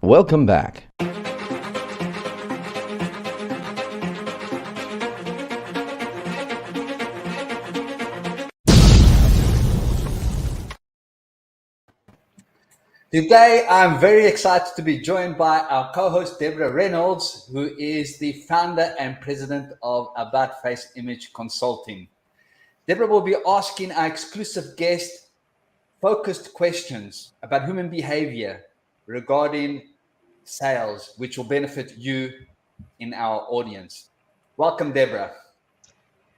Welcome back. Today, I'm very excited to be joined by our co-host, Deborah Reynolds, who is the founder and president of About Face Image Consulting. Deborah will be asking our exclusive guest focused questions about human behavior regarding sales, which will benefit you in our audience. Welcome, Deborah.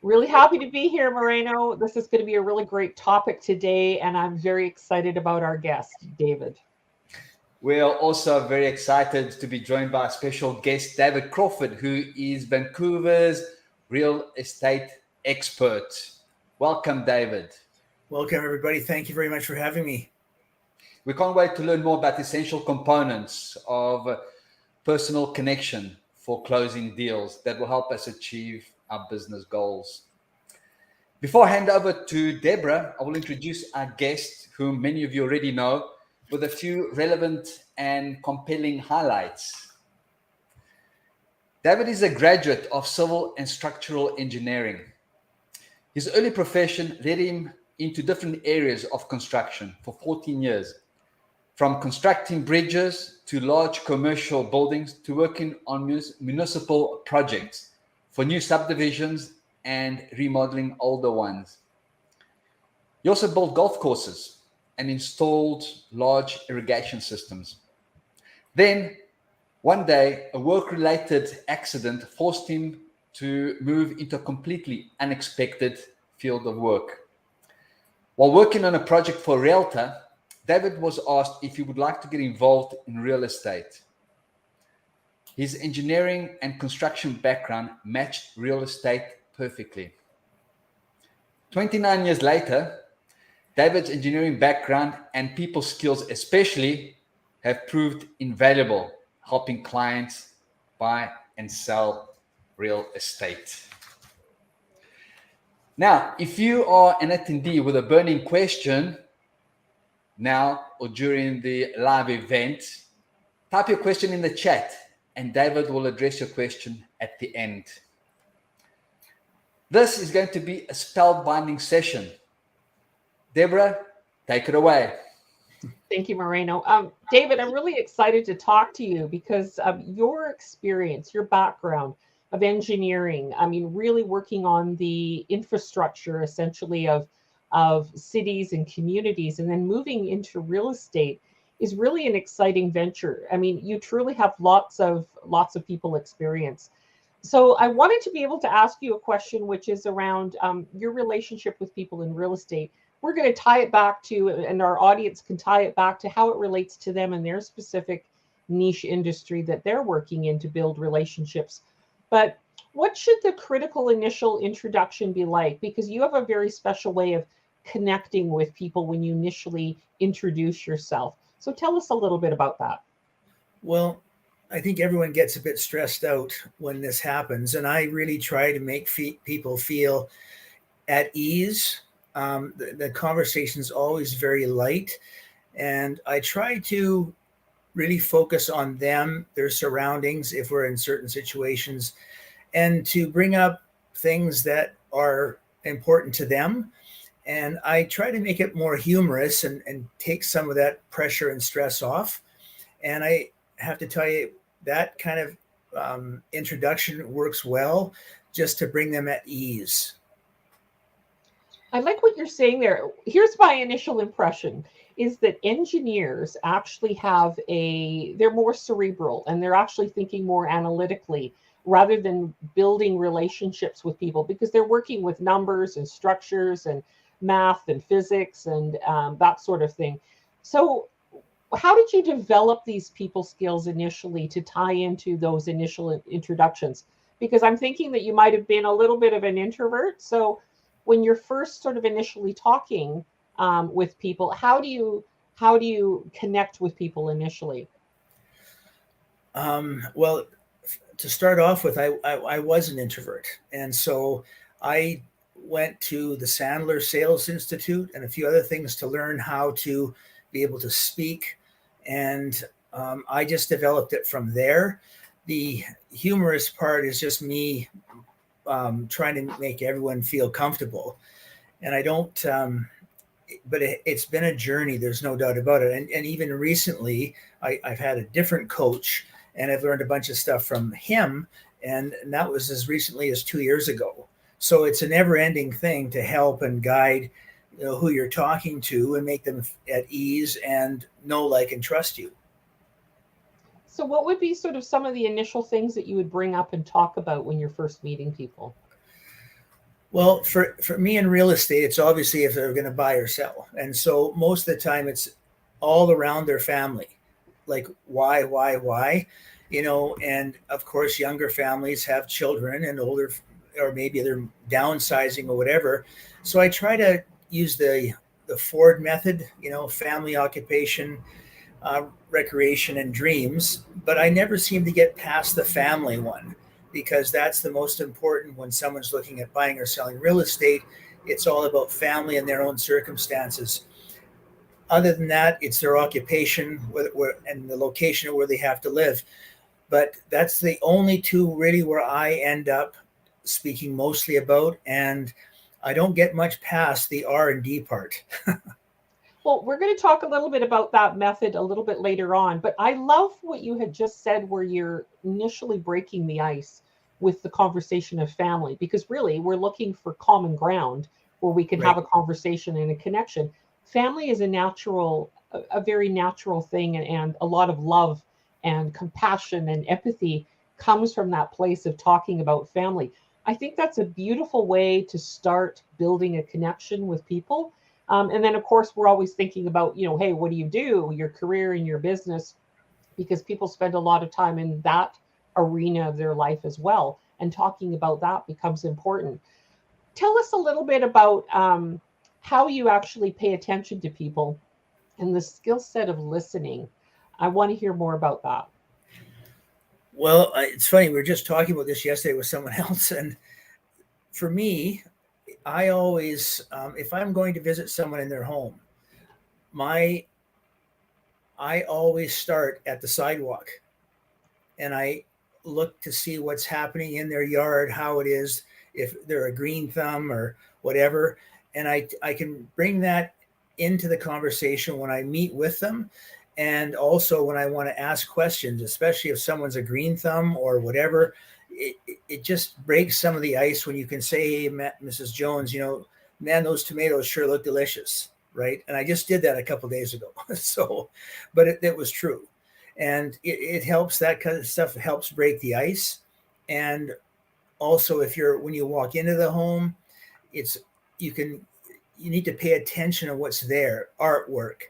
Really happy to be here, Moreno. This is going to be a really great topic today, and I'm very excited about our guest, David. We are also very excited to be joined by a special guest, David Crawford, who is Vancouver's real estate expert. Welcome, David. Welcome, everybody. Thank you very much for having me. We can't wait to learn more about the essential components of personal connection for closing deals that will help us achieve our business goals. Before I hand over to Deborah, I will introduce our guest, whom many of you already know, with a few relevant and compelling highlights. David is a graduate of civil and structural engineering. His early profession led him into different areas of construction for 14 years, from constructing bridges to large commercial buildings to working on municipal projects for new subdivisions and remodeling older ones. He also built golf courses and installed large irrigation systems. Then, one day, a work-related accident forced him to move into a completely unexpected field of work. While working on a project for a realtor, David was asked if he would like to get involved in real estate. His engineering and construction background matched real estate perfectly. 29 years later, David's engineering background and people skills especially have proved invaluable, helping clients buy and sell real estate. Now, if you are an attendee with a burning question now or during the live event, type your question in the chat and David will address your question at the end. This is going to be a spellbinding session. Deborah, take it away. Thank you, Moreno. David, I'm really excited to talk to you because of your experience, your background of engineering. I mean, really working on the infrastructure, essentially, of cities and communities, and then moving into real estate is really an exciting venture. I mean, you truly have lots of people experience. So I wanted to be able to ask you a question, which is around your relationship with people in real estate. We're going to tie it back to, and our audience can tie it back to how it relates to them and their specific niche industry that they're working in to build relationships. But what should the critical initial introduction be like? Because you have a very special way of connecting with people when you initially introduce yourself. So tell us a little bit about that. Well, I think everyone gets a bit stressed out when this happens, and I really try to make people feel at ease. The conversation is always very light, and I try to really focus on them, their surroundings, if we're in certain situations, and to bring up things that are important to them. And I try to make it more humorous and take some of that pressure and stress off. And I have to tell you, that kind of introduction works well just to bring them at ease. I like what you're saying there. Here's my initial impression is that engineers actually they're more cerebral and they're actually thinking more analytically rather than building relationships with people because they're working with numbers and structures and math and physics and that sort of thing. So how did you develop these people skills initially to tie into those initial introductions? Because I'm thinking that you might have been a little bit of an introvert. So when you're first sort of initially talking with people, how do you connect with people initially? Well, to start off with, I was an introvert, and so I went to the Sandler Sales Institute and a few other things to learn how to be able to speak. And I just developed it from there. The humorous part is just me trying to make everyone feel comfortable. And I don't, but it's been a journey. There's no doubt about it. And even recently, I've had a different coach, and I've learned a bunch of stuff from him. And that was as recently as 2 years ago. So it's a never-ending thing to help and guide, who you're talking to and make them at ease and know, like, and trust you. So what would be sort of some of the initial things that you would bring up and talk about when you're first meeting people? Well, for me in real estate, it's obviously if they're going to buy or sell. And so most of the time it's all around their family. Like why, and of course, younger families have children and older, or maybe they're downsizing or whatever. So I try to use the Ford method, family, occupation, recreation, and dreams, but I never seem to get past the family one, because that's the most important when someone's looking at buying or selling real estate. It's all about family and their own circumstances. Other than that, it's their occupation and the location of where they have to live. But that's the only two really where I end up speaking mostly about, and I don't get much past the R&D part. Well, we're going to talk a little bit about that method a little bit later on, but I love what you had just said, where you're initially breaking the ice with the conversation of family, because really we're looking for common ground where we can Right. have a conversation and a connection. Family is a very natural thing, and a lot of love and compassion and empathy comes from that place of talking about family. I think that's a beautiful way to start building a connection with people. And then, of course, we're always thinking about, hey, what do you do? Your career and your business, because people spend a lot of time in that arena of their life as well. And talking about that becomes important. Tell us a little bit about how you actually pay attention to people and the skill set of listening. I want to hear more about that. Well, it's funny. We were just talking about this yesterday with someone else. And for me, I always, if I'm going to visit someone in their home, I always start at the sidewalk, and I look to see what's happening in their yard, how it is, if they're a green thumb or whatever. And I can bring that into the conversation when I meet with them. And also when I want to ask questions, especially if someone's a green thumb or whatever, it just breaks some of the ice when you can say, hey, Mrs. Jones, man, those tomatoes sure look delicious, right? And I just did that a couple of days ago. So, but it was true. And it helps, that kind of stuff helps break the ice. And also when you walk into the home, you need to pay attention to what's there. Artwork.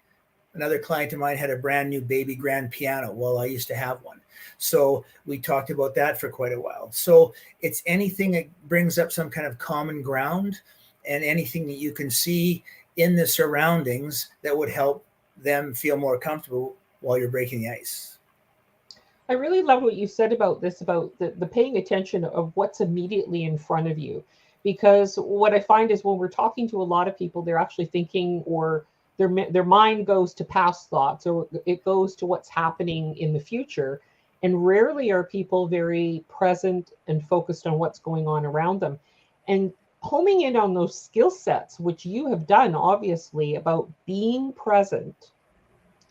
Another client of mine had a brand new baby grand piano. Well, I used to have one. So we talked about that for quite a while. So it's anything that brings up some kind of common ground, and anything that you can see in the surroundings that would help them feel more comfortable while you're breaking the ice. I really love what you said about this, about the paying attention of what's immediately in front of you. Because what I find is when we're talking to a lot of people, they're actually thinking, or their mind goes to past thoughts, or it goes to what's happening in the future. And rarely are people very present and focused on what's going on around them. And homing in on those skill sets, which you have done, obviously, about being present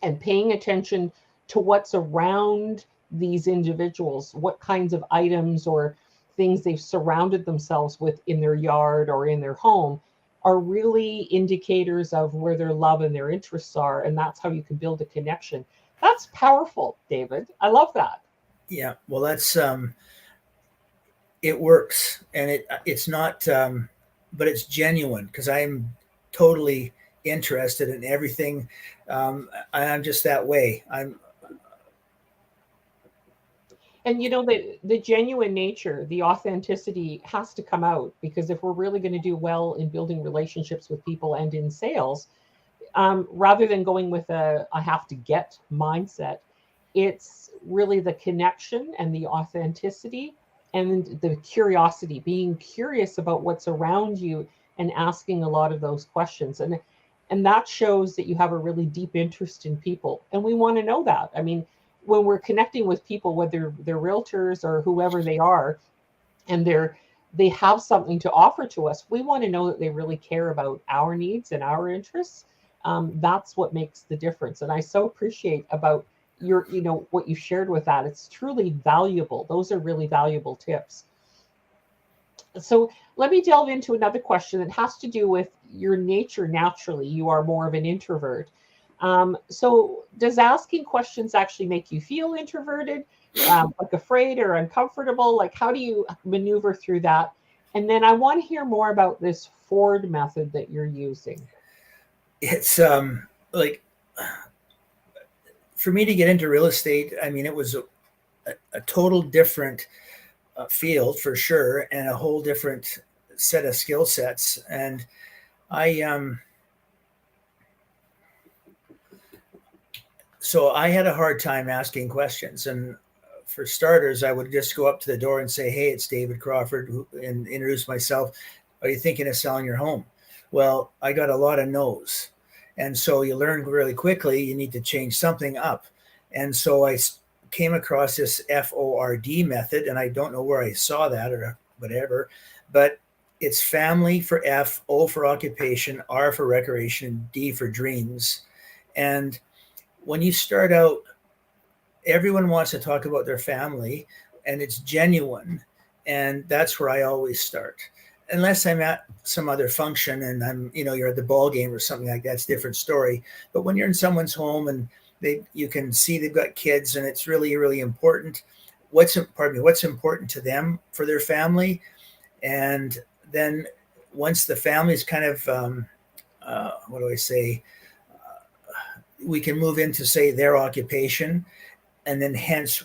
and paying attention to what's around these individuals, what kinds of items or things they've surrounded themselves with in their yard or in their home, are really indicators of where their love and their interests are. And that's how you can build a connection. That's powerful, David. I love that. Yeah, well, that's it works, and it's not, but it's genuine, because I'm totally interested in everything. I'm just that way. And the genuine nature, the authenticity has to come out, because if we're really going to do well in building relationships with people and in sales, rather than going with a I have to get mindset, it's really the connection and the authenticity and the curiosity, being curious about what's around you and asking a lot of those questions. And that shows that you have a really deep interest in people. And we want to know that. I mean, when we're connecting with people, whether they're realtors or whoever they are, and they have something to offer to us, we want to know that they really care about our needs and our interests. That's what makes the difference. And I so appreciate about your, what you shared with that. It's truly valuable. Those are really valuable tips. So let me delve into another question that has to do with your nature. Naturally, you are more of an introvert. So does asking questions actually make you feel introverted, like afraid or uncomfortable? Like, how do you maneuver through that? And then I want to hear more about this Ford method that you're using. It's like, for me to get into real estate, I mean, it was a total different field for sure, and a whole different set of skill sets. And I so I had a hard time asking questions. And for starters, I would just go up to the door and say, "Hey, it's David Crawford," and introduce myself. "Are you thinking of selling your home?" Well, I got a lot of no's. And so you learn really quickly you need to change something up. And so I came across this FORD method, and I don't know where I saw that or whatever, but it's family for F, O for occupation, R for recreation, D for dreams. And when you start out, everyone wants to talk about their family, and it's genuine. And that's where I always start. Unless I'm at some other function and you're at the ball game or something like that, it's a different story. But when you're in someone's home and you can see they've got kids, and it's really, really important. What's important to them for their family. And then once the family is kind of, what do I say? We can move into, say, their occupation. And then hence,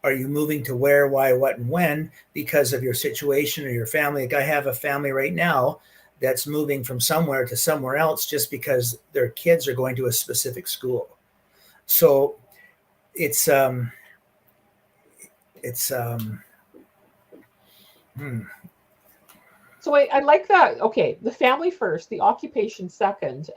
are you moving to where, why, what, and when because of your situation or your family? Like, I have a family right now that's moving from somewhere to somewhere else just because their kids are going to a specific school. So it's hmm. So I like that. Okay, the family first, the occupation second.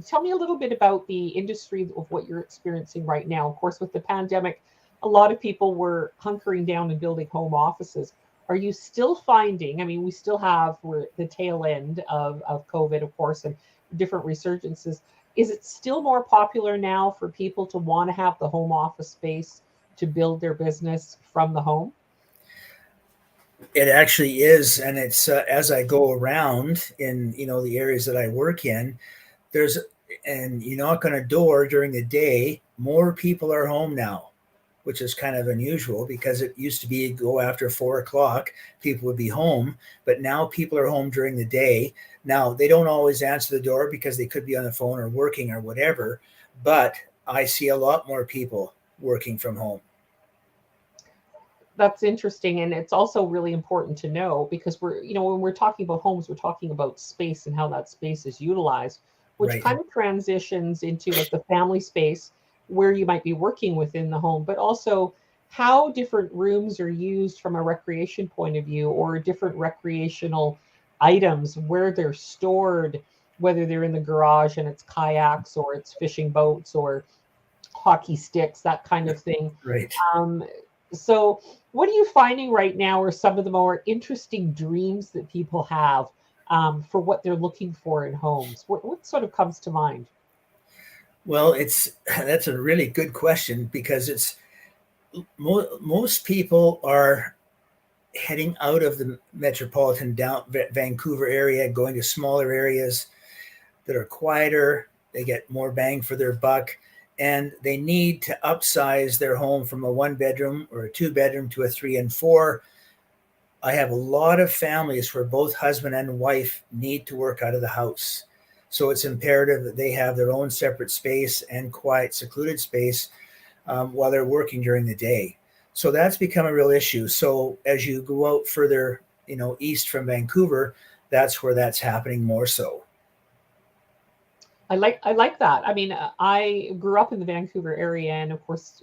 Tell me a little bit about the industry of what you're experiencing right now. Of course, with the pandemic, a lot of people were hunkering down and building home offices. Are you still finding, I mean, we're the tail end of COVID, of course, and different resurgences. Is it still more popular now for people to want to have the home office space to build their business from the home? It actually is. And it's as I go around in, the areas that I work in, and you knock on a door during the day, more people are home now, which is kind of unusual because it used to be go after 4 o'clock, people would be home, but now people are home during the day. Now, they don't always answer the door because they could be on the phone or working or whatever, but I see a lot more people working from home. That's interesting, and it's also really important to know because when we're talking about homes, we're talking about space and how that space is utilized, which Right. kind of transitions into like the family space where you might be working within the home, but also how different rooms are used from a recreation point of view, or different recreational items where they're stored, whether they're in the garage and it's kayaks or it's fishing boats or hockey sticks, that kind of thing. Right. Um, so, what are you finding right now are some of the more interesting dreams that people have for what they're looking for in homes? What sort of comes to mind? Well, that's a really good question because it's most people are heading out of the metropolitan down Vancouver area, going to smaller areas that are quieter. They get more bang for their buck, and they need to upsize their home from a 1 bedroom or a 2 bedroom to a 3 and 4. I have a lot of families where both husband and wife need to work out of the house. So it's imperative that they have their own separate space and quiet, secluded space while they're working during the day. So that's become a real issue. So as you go out further, east from Vancouver, that's where that's happening more so. I like that. I mean, I grew up in the Vancouver area, and of course,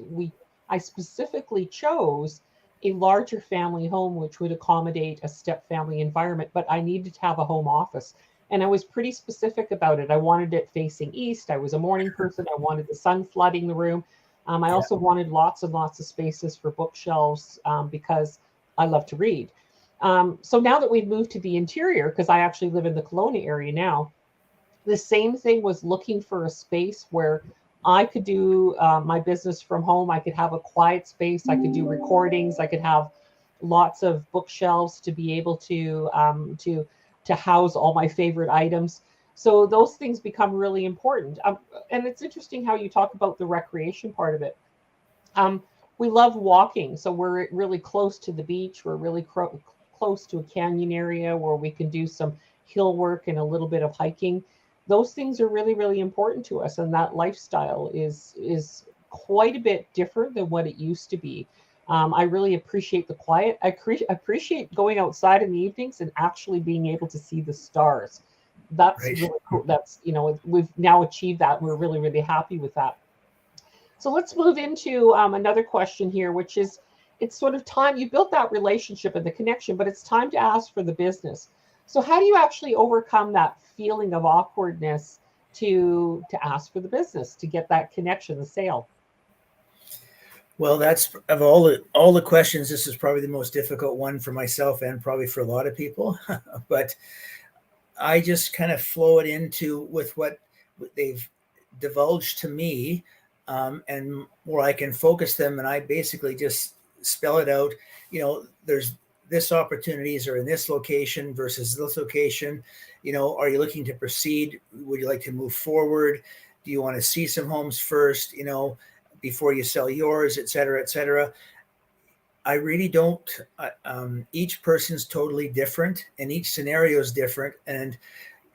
I specifically chose a larger family home, which would accommodate a step family environment. But I needed to have a home office, and I was pretty specific about it. I wanted it facing east. I was a morning person. I wanted the sun flooding the room. I also wanted lots and lots of spaces for bookshelves because I love to read. So now that we've moved to the interior, because I actually live in the Kelowna area now, the same thing was looking for a space where I could do my business from home. I could have a quiet space. I could do recordings. I could have lots of bookshelves to be able to house all my favorite items. So those things become really important. And it's interesting how you talk about the recreation part of it. Um, we love walking, so we're really close to the beach. We're really close to a canyon area where we can do some hill work and a little bit of hiking. Those things are really, really important to us, and that lifestyle is quite a bit different than what it used to be. I really appreciate the quiet. I appreciate going outside in the evenings and actually being able to see the stars. That's Right. really cool. That's, we've now achieved that. We're really, really happy with that. So let's move into another question here, which is, it's sort of time you built that relationship and the connection, but it's time to ask for the business. So how do you actually overcome that feeling of awkwardness to ask for the business, to get that connection, the sale? Well, that's of all the questions, this is probably the most difficult one for myself and probably for a lot of people. But I just kind of flow it into with what they've divulged to me, and where I can focus them. And I basically just spell it out. There's this opportunities are in this location versus this location. Are you looking to proceed? Would you like to move forward? Do you want to see some homes first? Before you sell yours, et cetera, et cetera. I really don't. Each person's totally different, and each scenario is different. And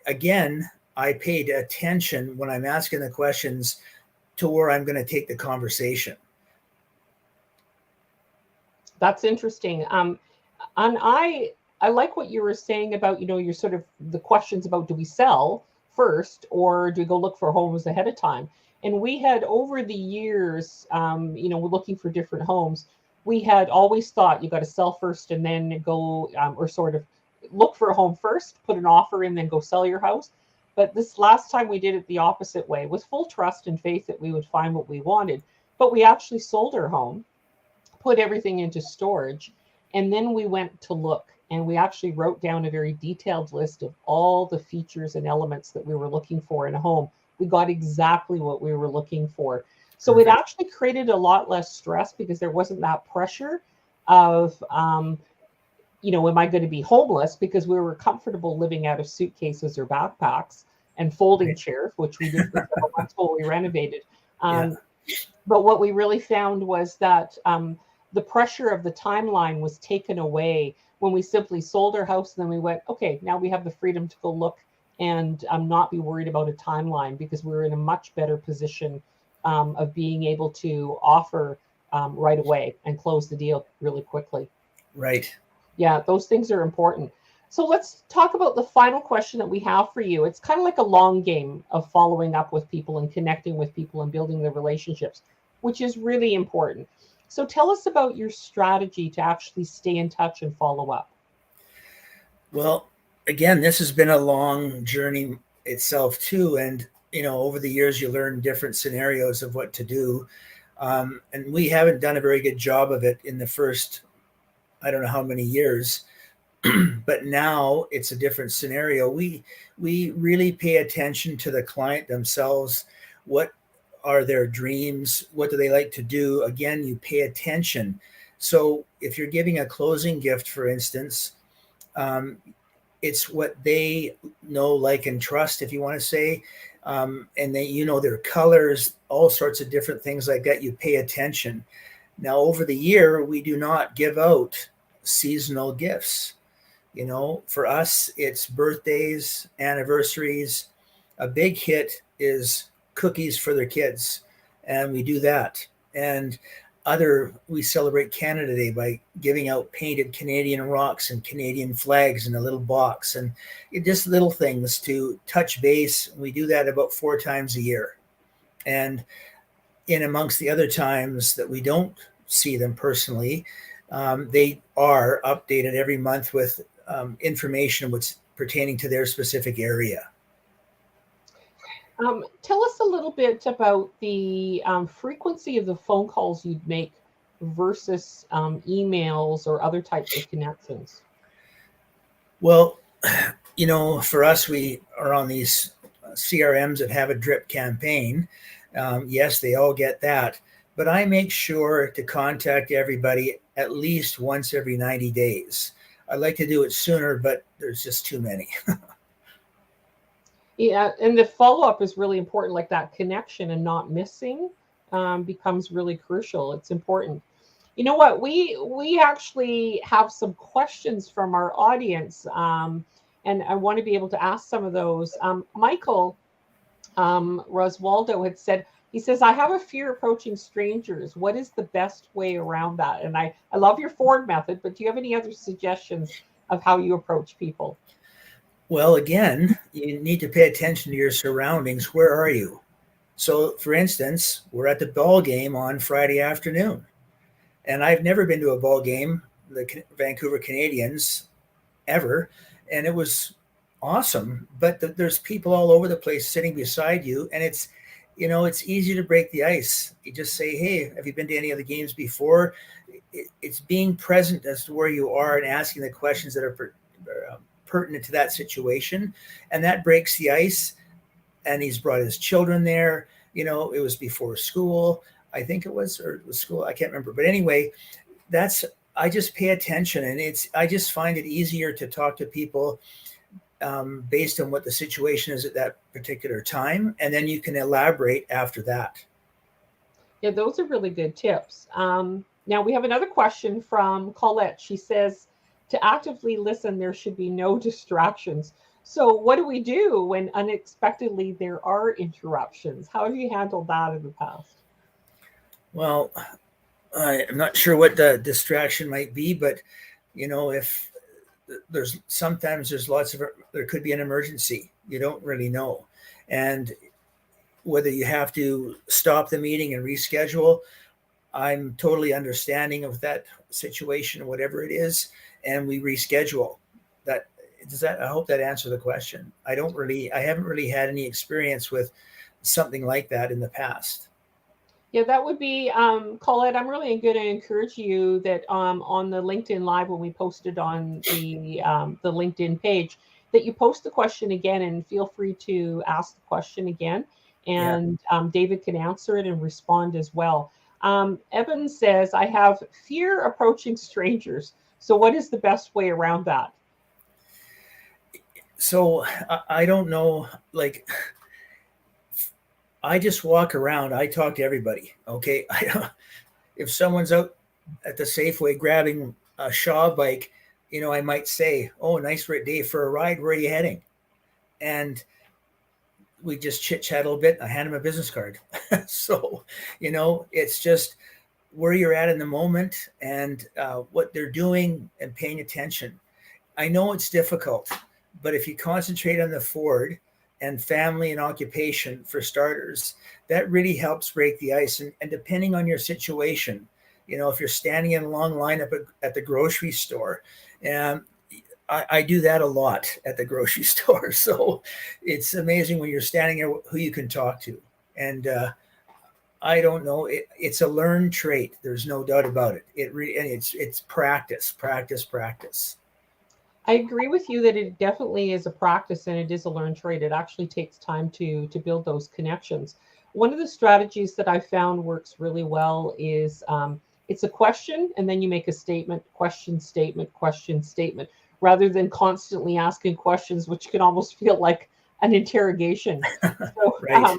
again, I paid attention when I'm asking the questions to where I'm going to take the conversation. That's interesting. And I like what you were saying about, your sort of the questions about, do we sell first or do we go look for homes ahead of time? And we had over the years, we're looking for different homes. We had always thought you got to sell first and then go, or sort of look for a home first, put an offer in, then go sell your house. But this last time we did it the opposite way, with full trust and faith that we would find what we wanted. But we actually sold our home, put everything into storage, and then we went to look, and we actually wrote down a very detailed list of all the features and elements that we were looking for in a home. We got exactly what we were looking for. So Perfect. it actually created a lot less stress because there wasn't that pressure of, am I going to be homeless? Because we were comfortable living out of suitcases or backpacks and folding Right. chairs, which we did for several months while we renovated. Yeah. But what we really found was that the pressure of the timeline was taken away when we simply sold our house. And then we went, okay, now we have the freedom to go look and not be worried about a timeline, because we were in a much better position of being able to offer right away and close the deal really quickly. Right. Yeah, those things are important. So let's talk about the final question that we have for you. It's kind of like a long game of following up with people and connecting with people and building the relationships, which is really important. So tell us about your strategy to actually stay in touch and follow up. Well, again, this has been a long journey itself too, and over the years you learn different scenarios of what to do, and we haven't done a very good job of it in the first, I don't know how many years. But now it's a different scenario. We really pay attention to the client themselves. What are their dreams? What do they like to do? Again, you pay attention. So if you're giving a closing gift, for instance, it's what they know, like, and trust, if you want to say, and they, their colors, all sorts of different things like that. You pay attention. Now, over the year, we do not give out seasonal gifts. For us, it's birthdays, anniversaries. A big hit is cookies for their kids, and we do that. And we celebrate Canada Day by giving out painted Canadian rocks and Canadian flags in a little box, and just little things to touch base. We do that about 4 times a year. And in amongst the other times that we don't see them personally, they are updated every month with information what's pertaining to their specific area. Tell us a little bit about the frequency of the phone calls you'd make versus emails or other types of connections. Well, for us, we are on these CRMs that have a drip campaign. Yes, they all get that. But I make sure to contact everybody at least once every 90 days. I'd like to do it sooner, but there's just too many. Yeah, and the follow up is really important, like that connection and not missing becomes really crucial. It's important. You know what? We actually have some questions from our audience, and I want to be able to ask some of those. Michael Roswaldo had said, he says, I have a fear approaching strangers. What is the best way around that? And I love your Ford method, but do you have any other suggestions of how you approach people? Well, again, you need to pay attention to your surroundings. Where are you? So, for instance, we're at the ball game on Friday afternoon, and I've never been to a ball game, the Vancouver Canadians, ever, and it was awesome. But there's people all over the place sitting beside you, and it's easy to break the ice. You just say, "Hey, have you been to any of the games before?" It's being present as to where you are and asking the questions that are pertinent to that situation, and that breaks the ice. And he's brought his children there. It was before school, I think it was, or it was school, I can't remember. But anyway, I just pay attention, and I just find it easier to talk to people based on what the situation is at that particular time, and then you can elaborate after that. Yeah, those are really good tips. Now we have another question from Colette. She says, to actively listen, there should be no distractions. So, what do we do when unexpectedly there are interruptions? How have you handled that in the past? Well, I'm not sure what the distraction might be, but if there could be an emergency, you don't really know, and whether you have to stop the meeting and reschedule, I'm totally understanding of that situation, whatever it is, and we reschedule. That I hope that answered the question. I haven't really had any experience with something like that in the past. Yeah, that would be Colette. I'm really going to encourage you that on the LinkedIn Live when we posted on the LinkedIn page, that you post the question again and feel free to ask the question again, Yeah. and David can answer it and respond as well. Evan says, "I have fear approaching strangers. So, what is the best way around that?" So I don't know, like I just walk around. I talk to everybody. Okay. If someone's out at the Safeway grabbing a Shaw bike, I might say, "Oh, nice day for a ride. Where are you heading?" And we just chit chat a little bit. I hand him a business card. So, it's just where you're at in the moment and what they're doing and paying attention. I know it's difficult, but if you concentrate on the Ford and family and occupation for starters, that really helps break the ice. And depending on your situation, if you're standing in a long line up at the grocery store, and I do that a lot at the grocery store. So it's amazing when you're standing there who you can talk to. And I don't know. It's a learned trait. There's no doubt about it. And it's practice, practice, practice. I agree with you that it definitely is a practice and it is a learned trait. It actually takes time to build those connections. One of the strategies that I found works really well is it's a question and then you make a statement, question, statement, rather than constantly asking questions, which can almost feel like an interrogation. So Right.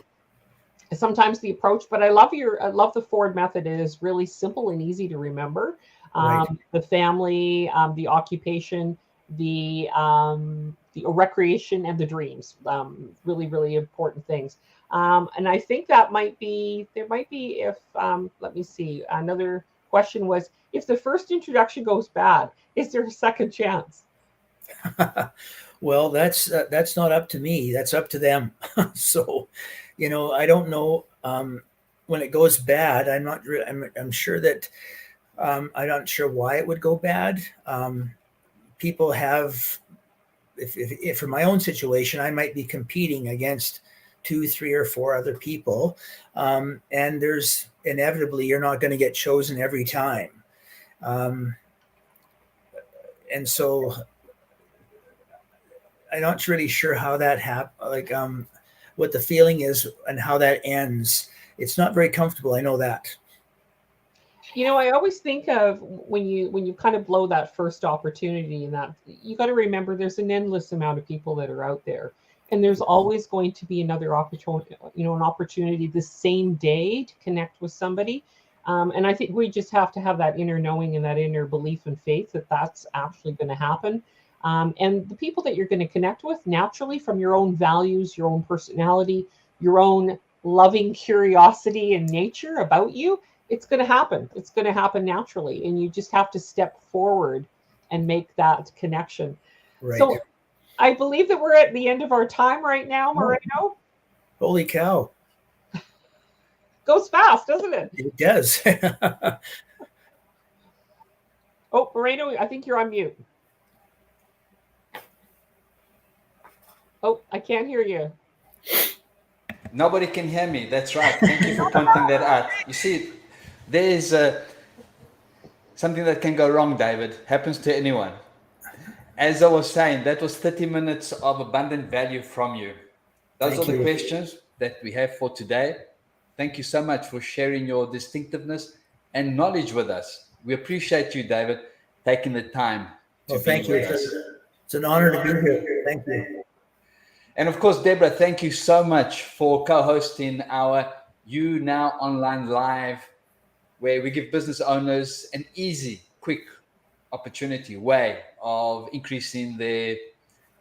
sometimes the approach, but I love the Ford method. It is really simple and easy to remember. Right. The family, the occupation, the recreation, and the dreams. Really, really important things. And I think there might be if let me see. Another question was, if the first introduction goes bad, is there a second chance? Well, that's not up to me. That's up to them. So, I don't know. When it goes bad, I'm not. I'm sure that I'm not sure why it would go bad. People have. If for my own situation, I might be competing against 2, 3, or 4 other people, and there's inevitably you're not going to get chosen every time, and so I'm not really sure how that happened, what the feeling is and how that ends. It's not very comfortable. I know that. You know, I always think of when you kind of blow that first opportunity, and that you got to remember there's an endless amount of people that are out there, and there's always going to be another opportunity, an opportunity the same day to connect with somebody. And I think we just have to have that inner knowing and that inner belief and faith that that's actually going to happen. And the people that you're going to connect with naturally from your own values, your own personality, your own loving curiosity and nature about you, it's going to happen. It's going to happen naturally. And you just have to step forward and make that connection. Right. So I believe that we're at the end of our time right now, Moreno. Holy cow. Goes fast, doesn't it? It does. Oh, Moreno, I think you're on mute. Oh, I can't hear you. Nobody can hear me. That's right. Thank you for pointing that out. You see, there's something that can go wrong, David. Happens to anyone. As I was saying, that was 30 minutes of abundant value from you. Those are the questions that we have for today. Thank you so much for sharing your distinctiveness and knowledge with us. We appreciate you, David, taking the time to be thank you. with us. It's an honor to be here. Thank you. And of course, Deborah, thank you so much for co-hosting our You Now Online Live, where we give business owners an easy, quick way of increasing their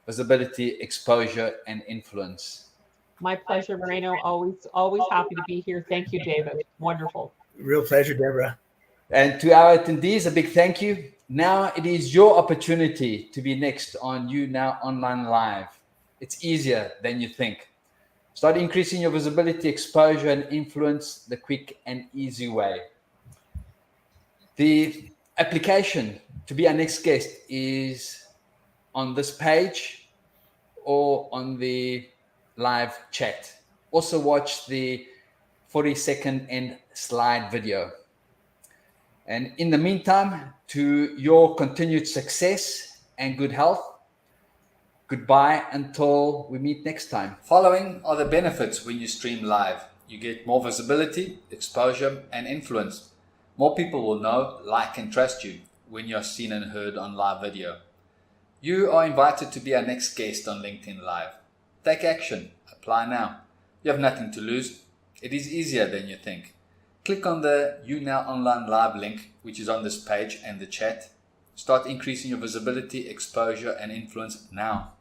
visibility, exposure, and influence. My pleasure, Moreno. Always happy to be here. Thank you, David. Wonderful. Real pleasure, Deborah. And to our attendees, a big thank you. Now it is your opportunity to be next on You Now Online Live. It's easier than you think. Start increasing your visibility, exposure, and influence the quick and easy way. The application to be our next guest is on this page or on the live chat. Also watch the 40-second end slide video. And in the meantime, to your continued success and good health, goodbye until we meet next time. Following are the benefits when you stream live. You get more visibility, exposure, and influence. More people will know, like, and trust you when you're seen and heard on live video. You are invited to be our next guest on LinkedIn Live. Take action. Apply now. You have nothing to lose. It is easier than you think. Click on the You Now Online Live link, which is on this page and the chat. Start increasing your visibility, exposure, and influence now.